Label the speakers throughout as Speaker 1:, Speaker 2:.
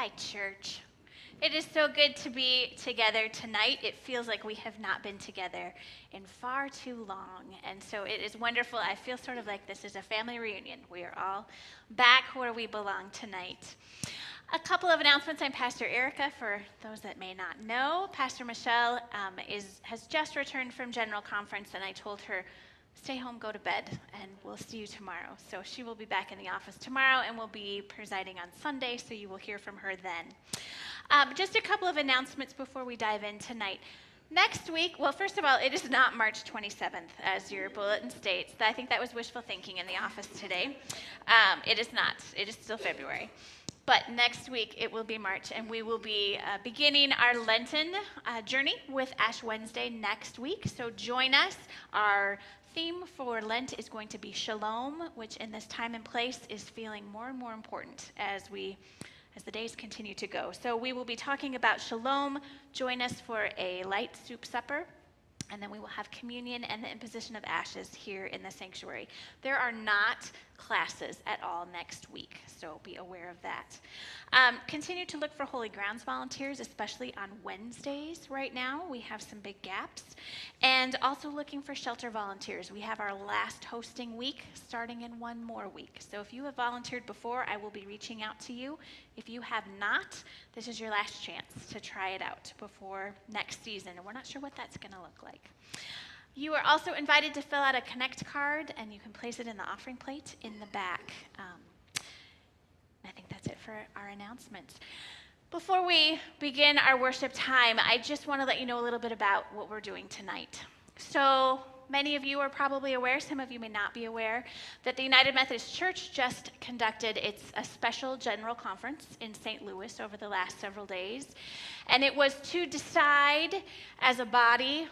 Speaker 1: Hi, church. It is so good to be together tonight. It feels like we have not been together in far too long. And so it is wonderful. I feel sort of like this is a family reunion. We are all back where we belong tonight. A couple of announcements. I'm Pastor Erica, for those that may not know. Pastor Michelle has just returned from General Conference, and I told her, stay home, go to bed, and we'll see you tomorrow. So she will be back in the office tomorrow and will be presiding on Sunday, so you will hear from her then. Just a couple of announcements before we dive in tonight. Next week, well, first of all, it is not March 27th, as your bulletin states. I think that was wishful thinking in the office today. It is not. It is still February. But next week, it will be March, and we will be beginning our Lenten journey with Ash Wednesday next week. So join us. Our theme for Lent is going to be Shalom, which in this time and place is feeling more and more important as the days continue to go. So we will be talking about Shalom. Join us for a light soup supper. And then we will have communion and the imposition of ashes here in the sanctuary. There are not classes at all next week, so be aware of that. Continue to look for Holy Grounds volunteers, especially on Wednesdays right now. We have some big gaps. And also looking for shelter volunteers. We have our last hosting week starting in one more week. So if you have volunteered before, I will be reaching out to you. If you have not, this is your last chance to try it out before next season. And we're not sure what that's going to look like. You are also invited to fill out a Connect card, and you can place it in the offering plate in the back. I think that's it for our announcements. Before we begin our worship time, I just want to let you know a little bit about what we're doing tonight. So many of you are probably aware, some of you may not be aware, that the United Methodist Church just conducted a special general conference in St. Louis over the last several days. And it was to decide as a body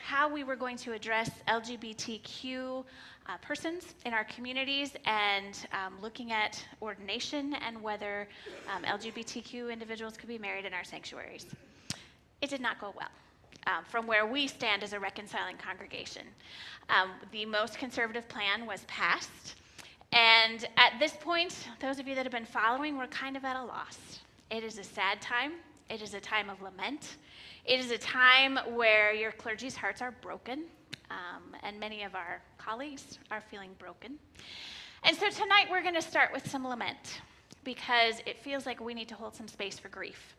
Speaker 1: how we were going to address LGBTQ persons in our communities, and looking at ordination and whether LGBTQ individuals could be married in our sanctuaries. It did not go well. From where we stand as a reconciling congregation. The most conservative plan was passed, and at this point, those of you that have been following, we're kind of at a loss. It is a sad time. It is a time of lament. It is a time where your clergy's hearts are broken, and many of our colleagues are feeling broken. And so tonight we're going to start with some lament, because it feels like we need to hold some space for grief.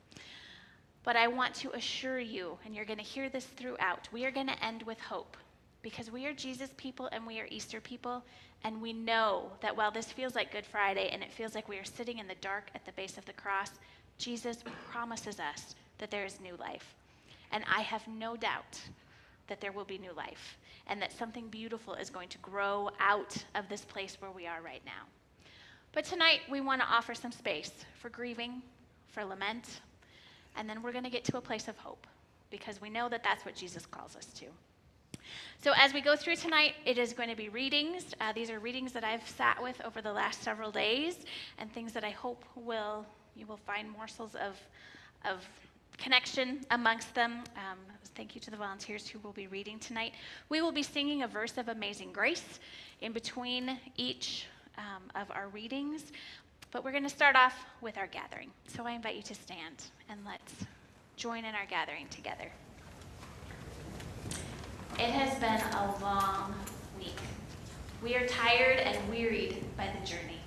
Speaker 1: But I want to assure you, and you're going to hear this throughout, we are going to end with hope, because we are Jesus people and we are Easter people, and we know that while this feels like Good Friday and it feels like we are sitting in the dark at the base of the cross, Jesus promises us that there is new life. And I have no doubt that there will be new life, and that something beautiful is going to grow out of this place where we are right now. But tonight we want to offer some space for grieving, for lament, and then we're going to get to a place of hope, because we know that that's what Jesus calls us to. So as we go through tonight, it is going to be readings. These are readings that I've sat with over the last several days, and things that I hope you will find morsels of connection amongst them. Thank you to the volunteers who will be reading tonight. We will be singing a verse of Amazing Grace in between each of our readings. But we're going to start off with our gathering. So I invite you to stand, and let's join in our gathering together. It has been a long week. We are tired and wearied by the journey.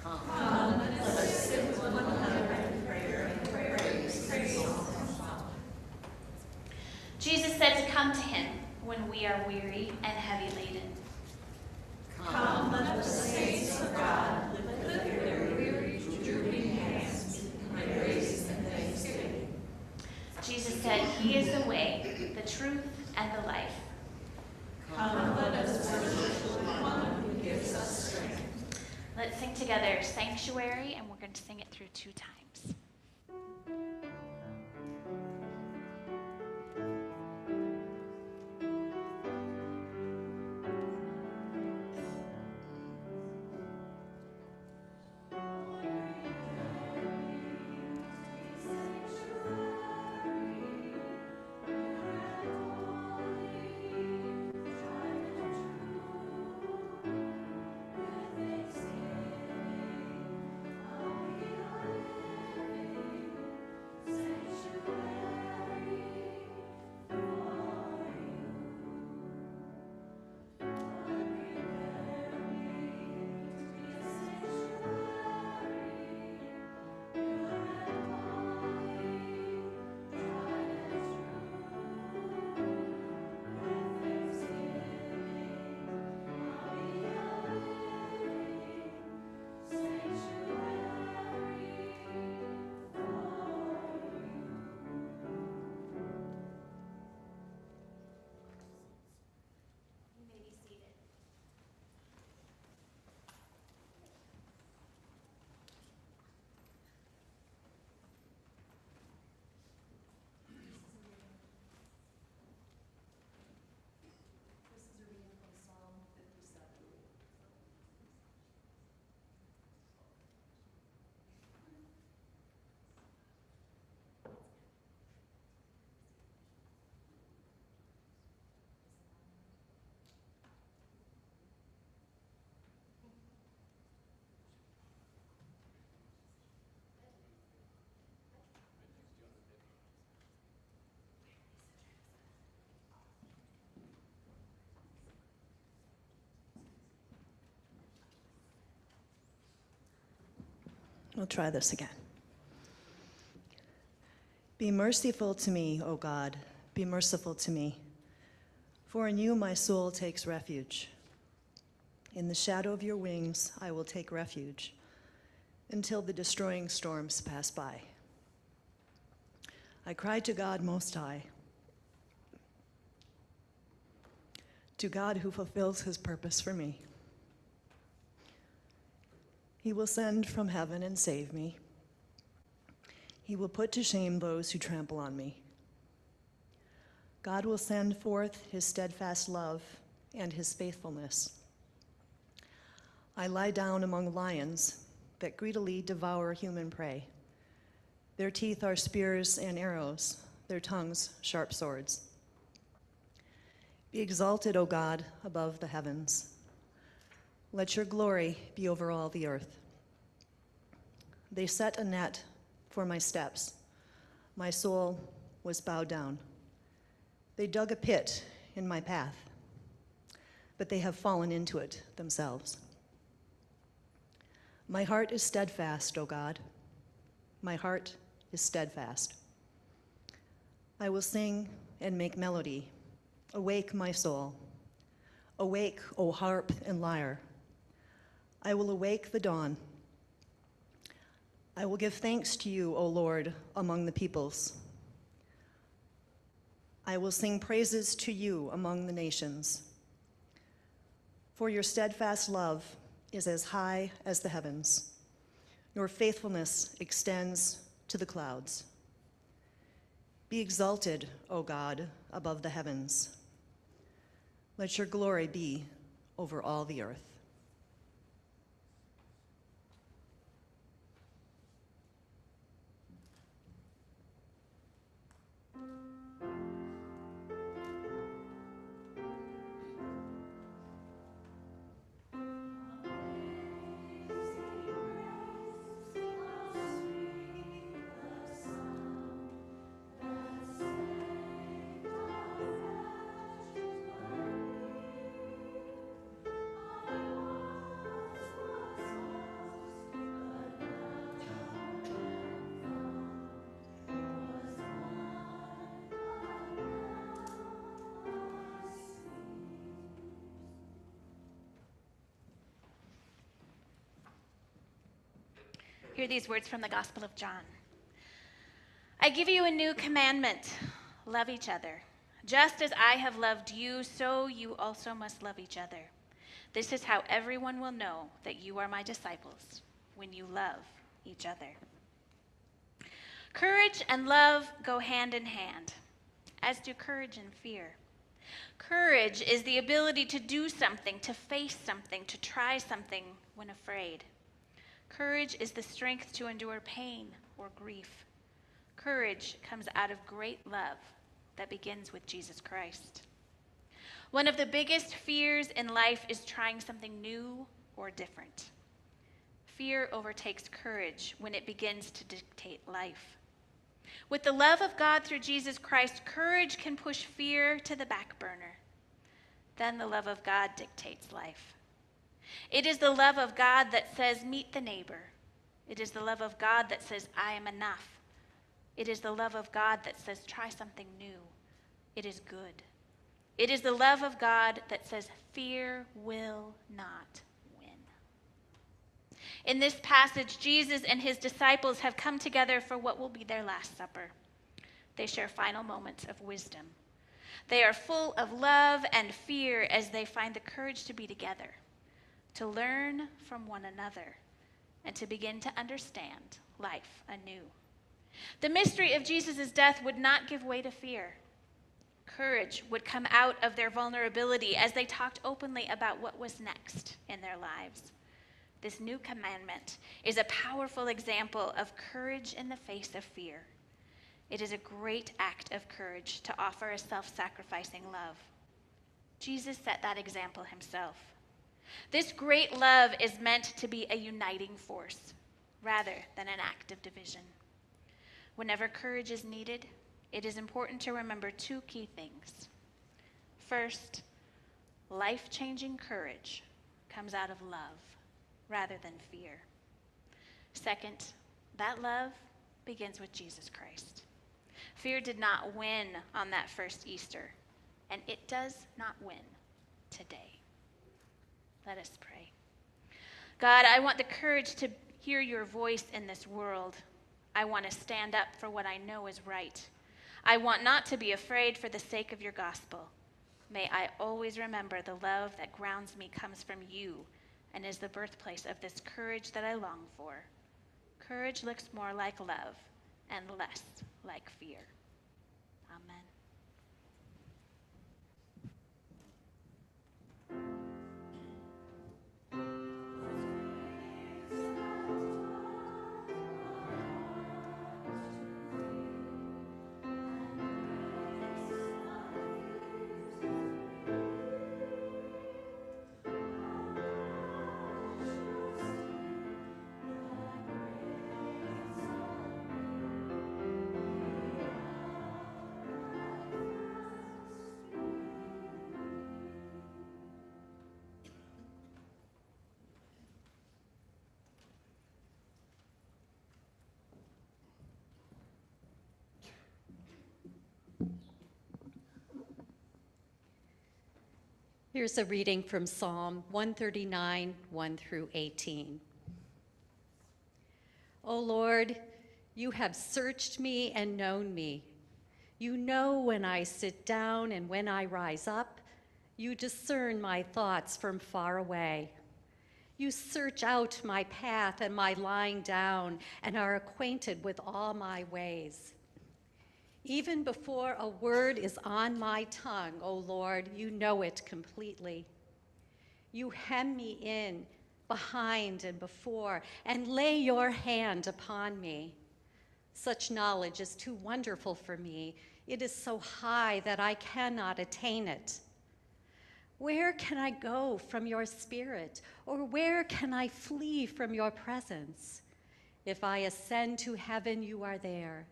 Speaker 2: Come, let us sit with one another in prayer and praise.
Speaker 1: Jesus said to come to him when we are weary and heavy laden.
Speaker 2: Come, let the saints of God lift their weary, drooping hands in praise and thanksgiving.
Speaker 1: Jesus said, he is the way, the truth, and the life.
Speaker 2: Come, let us worship the one who gives us strength.
Speaker 1: Let's sing together Sanctuary, and we're going to sing it through 2 times.
Speaker 3: We'll try this again. Be merciful to me, O God, be merciful to me. For in you my soul takes refuge. In the shadow of your wings I will take refuge until the destroying storms pass by. I cry to God Most High, to God who fulfills his purpose for me. He will send from heaven and save me. He will put to shame those who trample on me. God will send forth his steadfast love and his faithfulness. I lie down among lions that greedily devour human prey. Their teeth are spears and arrows, their tongues sharp swords. Be exalted, O God, above the heavens. Let your glory be over all the earth. They set a net for my steps. My soul was bowed down. They dug a pit in my path, but they have fallen into it themselves. My heart is steadfast, O God. My heart is steadfast. I will sing and make melody. Awake, my soul. Awake, O harp and lyre. I will awake the dawn. I will give thanks to you, O Lord, among the peoples. I will sing praises to you among the nations. For your steadfast love is as high as the heavens. Your faithfulness extends to the clouds. Be exalted, O God, above the heavens. Let your glory be over all the earth.
Speaker 1: Hear these words from the Gospel of John. I give you a new commandment. Love each other. Just as I have loved you, so you also must love each other. This is how everyone will know that you are my disciples, when you love each other. Courage and love go hand in hand, as do courage and fear. Courage is the ability to do something, to face something, to try something when afraid. Courage is the strength to endure pain or grief. Courage comes out of great love that begins with Jesus Christ. One of the biggest fears in life is trying something new or different. Fear overtakes courage when it begins to dictate life. With the love of God through Jesus Christ, courage can push fear to the back burner. Then the love of God dictates life. It is the love of God that says, meet the neighbor. It is the love of God that says, I am enough. It is the love of God that says, try something new. It is good. It is the love of God that says, fear will not win. In this passage, Jesus and his disciples have come together for what will be their Last Supper. They share final moments of wisdom. They are full of love and fear as they find the courage to be together, to learn from one another, and to begin to understand life anew. The mystery of Jesus' death would not give way to fear. Courage would come out of their vulnerability as they talked openly about what was next in their lives. This new commandment is a powerful example of courage in the face of fear. It is a great act of courage to offer a self-sacrificing love. Jesus set that example himself. This great love is meant to be a uniting force rather than an act of division. Whenever courage is needed, it is important to remember two key things. First, life-changing courage comes out of love rather than fear. Second, that love begins with Jesus Christ. Fear did not win on that first Easter, and it does not win today. Let us pray. God, I want the courage to hear your voice in this world. I want to stand up for what I know is right. I want not to be afraid for the sake of your gospel. May I always remember the love that grounds me comes from you and is the birthplace of this courage that I long for. Courage looks more like love and less like fear. Amen.
Speaker 4: Here's a reading from Psalm 139, 1 through 18. O Lord, you have searched me and known me. You know when I sit down and when I rise up. You discern my thoughts from far away. You search out my path and my lying down and are acquainted with all my ways. Even before a word is on my tongue, O Lord, you know it completely. You hem me in, behind and before, and lay your hand upon me. Such knowledge is too wonderful for me. It is so high that I cannot attain it. Where can I go from your spirit, or where can I flee from your presence? If I ascend to heaven, you are there.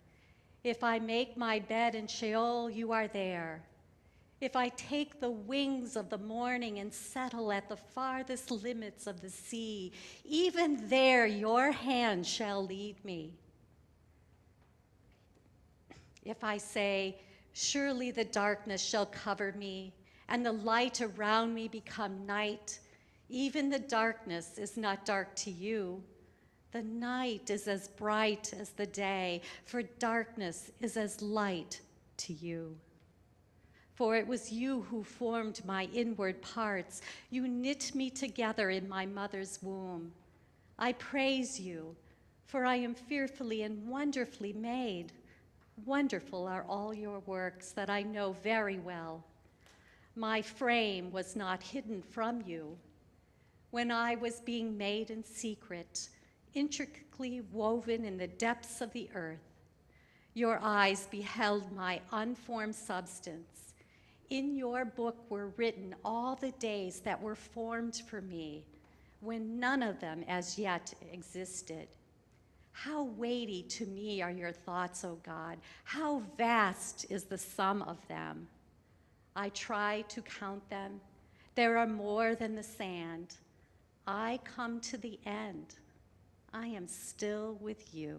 Speaker 4: If I make my bed in Sheol, you are there. If I take the wings of the morning and settle at the farthest limits of the sea, even there your hand shall lead me. If I say, surely the darkness shall cover me, and the light around me become night, even the darkness is not dark to you. The night is as bright as the day, for darkness is as light to you. For it was you who formed my inward parts. You knit me together in my mother's womb. I praise you, for I am fearfully and wonderfully made. Wonderful are all your works that I know very well. My frame was not hidden from you. When I was being made in secret, intricately woven in the depths of the earth, your eyes beheld my unformed substance. In your book were written all the days that were formed for me, when none of them as yet existed. How weighty to me are your thoughts, O God. How vast is the sum of them. I try to count them. There are more than the sand. I come to the end. I am still with you.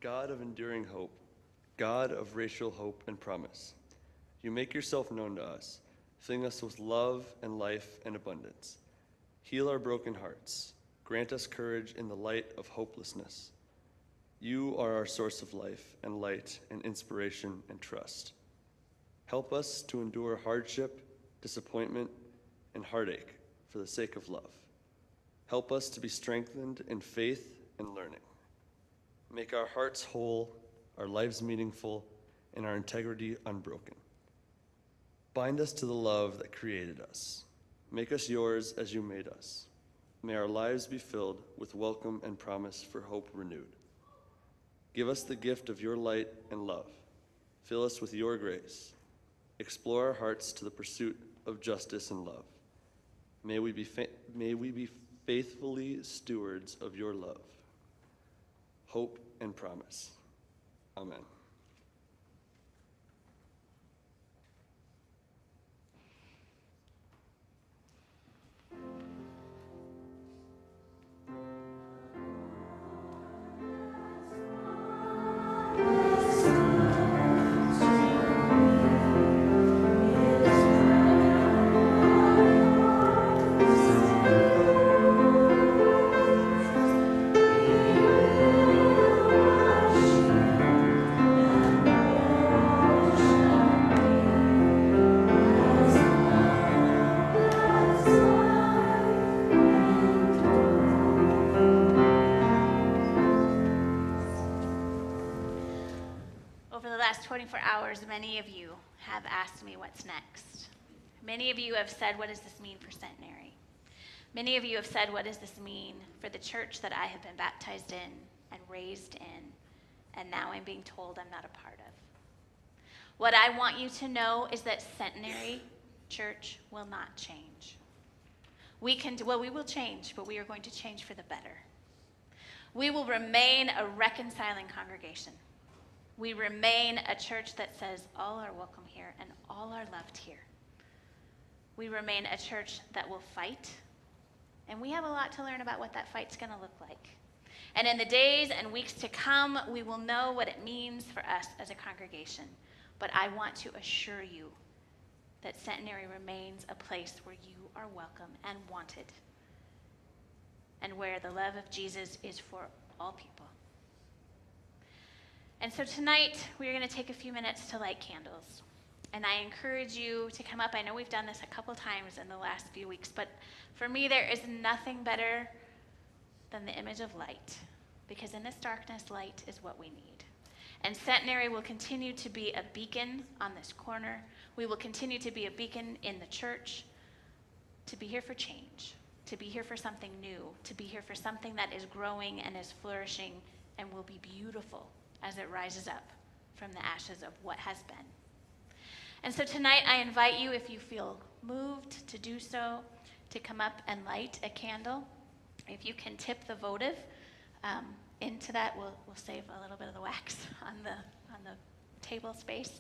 Speaker 5: God of enduring hope, God of racial hope and promise, you make yourself known to us, filling us with love and life and abundance. Heal our broken hearts. Grant us courage in the light of hopelessness. You are our source of life and light and inspiration and trust. Help us to endure hardship, disappointment, and heartache for the sake of love. Help us to be strengthened in faith and learning. Make our hearts whole, our lives meaningful, and our integrity unbroken. Bind us to the love that created us. Make us yours as you made us. May our lives be filled with welcome and promise for hope renewed. Give us the gift of your light and love. Fill us with your grace. Explore our hearts to the pursuit of justice and love. May we be faithfully stewards of your love, hope, and promise. Amen.
Speaker 1: Over the last 24 hours, many of you have asked me what's next. Many of you have said, what does this mean for Centenary? Many of you have said, what does this mean for the church that I have been baptized in and raised in, and now I'm being told I'm not a part of? What I want you to know is that Centenary Church will not change. We will change, but we are going to change for the better. We will remain a reconciling congregation. We remain a church that says all are welcome here and all are loved here. We remain a church that will fight, and we have a lot to learn about what that fight's going to look like. And in the days and weeks to come, we will know what it means for us as a congregation. But I want to assure you that Centenary remains a place where you are welcome and wanted, and where the love of Jesus is for all people. And so tonight, we're going to take a few minutes to light candles. And I encourage you to come up. I know we've done this a couple times in the last few weeks, but for me, there is nothing better than the image of light, because in this darkness, light is what we need. And Centenary will continue to be a beacon on this corner. We will continue to be a beacon in the church, to be here for change, to be here for something new, to be here for something that is growing and is flourishing and will be beautiful as it rises up from the ashes of what has been. And so tonight I invite you, if you feel moved to do so, to come up and light a candle. If you can tip the votive into that, we'll save a little bit of the wax on the table space.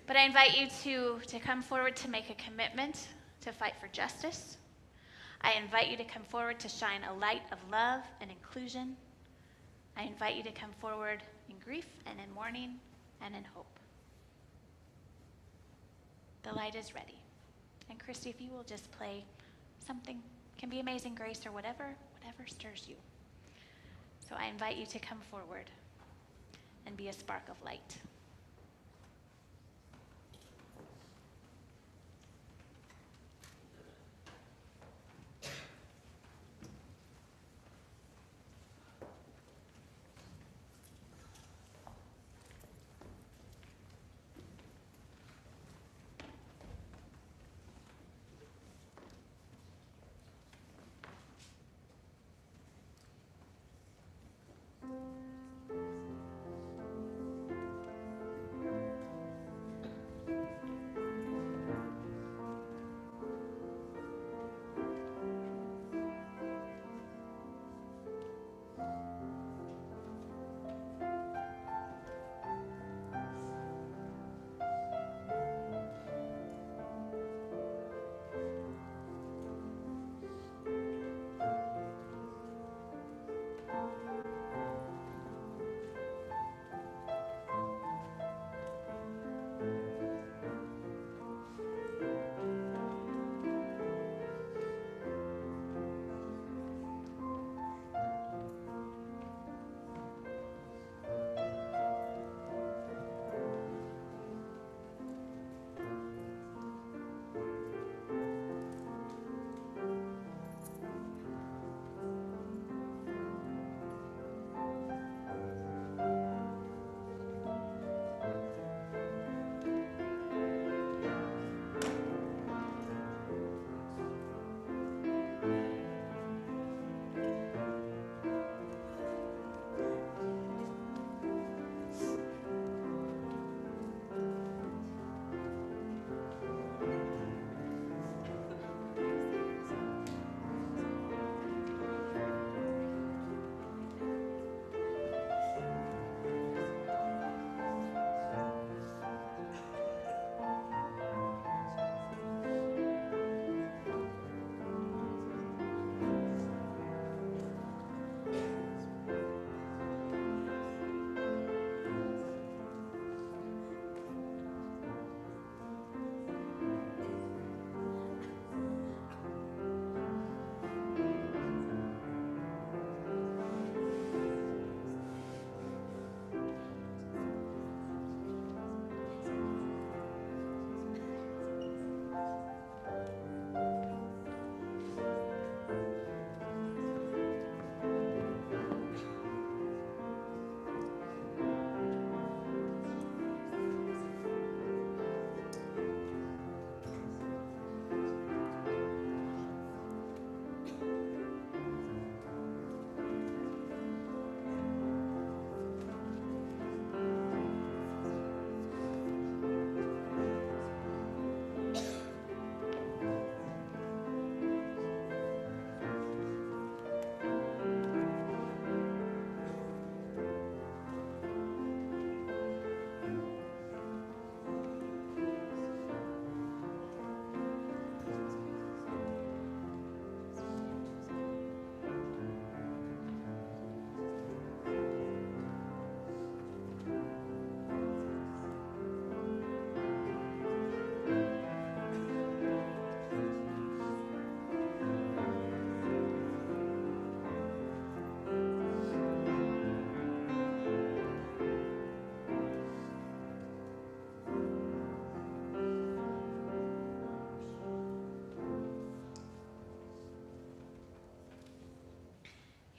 Speaker 1: But I invite you to come forward to make a commitment to fight for justice. I invite you to come forward to shine a light of love and inclusion. I invite you to come forward in grief and in mourning and in hope. The light is ready. And Christy, if you will just play something, can be Amazing Grace or whatever stirs you. So I invite you to come forward and be a spark of light.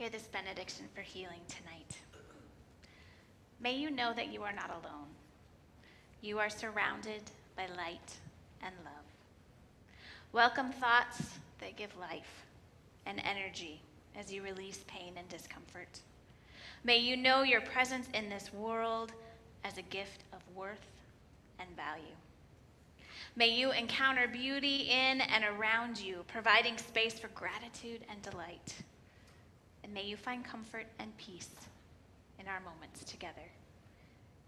Speaker 1: Hear this benediction for healing tonight. May you know that you are not alone. You are surrounded by light and love. Welcome thoughts that give life and energy as you release pain and discomfort. May you know your presence in this world as a gift of worth and value. May you encounter beauty in and around you, providing space for gratitude and delight. And may you find comfort and peace in our moments together.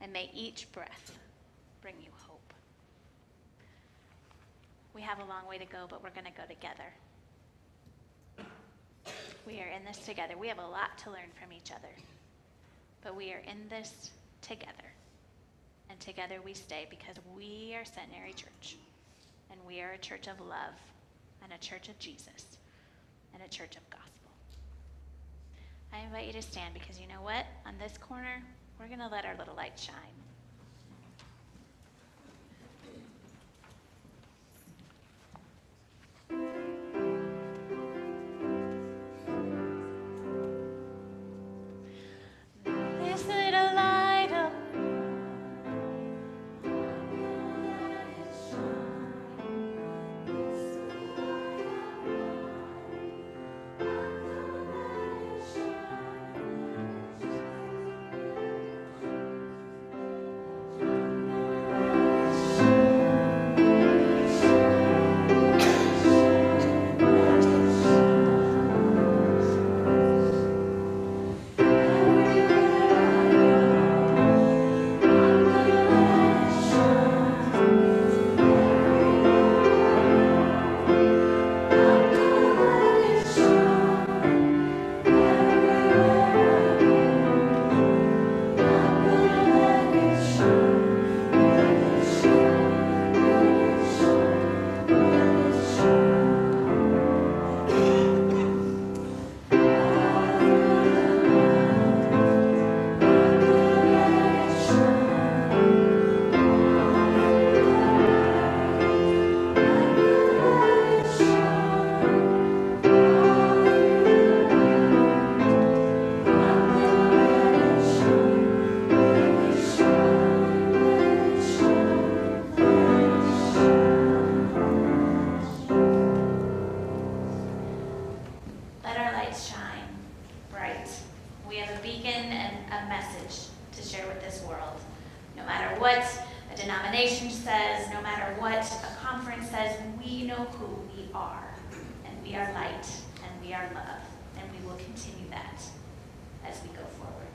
Speaker 1: And may each breath bring you hope. We have a long way to go, but we're going to go together. We are in this together. We have a lot to learn from each other, but we are in this together. And together we stay because we are Centenary Church, and we are a church of love, and a church of Jesus, and a church of gospel. I invite you to stand because you know what? On this corner, we're going to let our little light shine. This little light of what a denomination says, no matter what a conference says, we know who we are. And we are light, and we are love, and we will continue that as we go forward.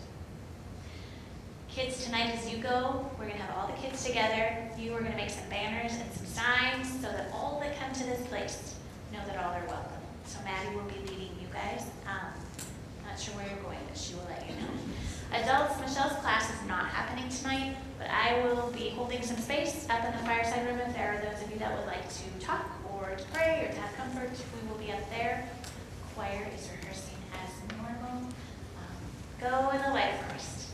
Speaker 1: Kids, tonight as you go, we're going to have all the kids together. You are going to make some banners and some signs so that all that come to this place know that all are welcome. So Maddie will be leading you guys. Not sure where you're going, but she will let you know. Adults, Michelle's class is not happening tonight, but I will be holding some space up in the fireside room if there are those of you that would like to talk or to pray or to have comfort. We will be up there. Choir is rehearsing as normal. Go in the light of Christ.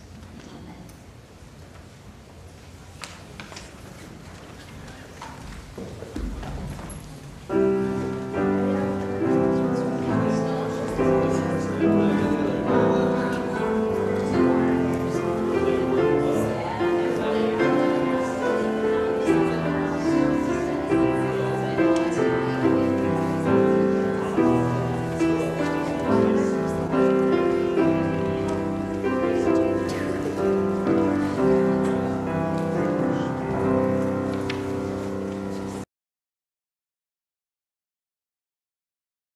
Speaker 1: Amen.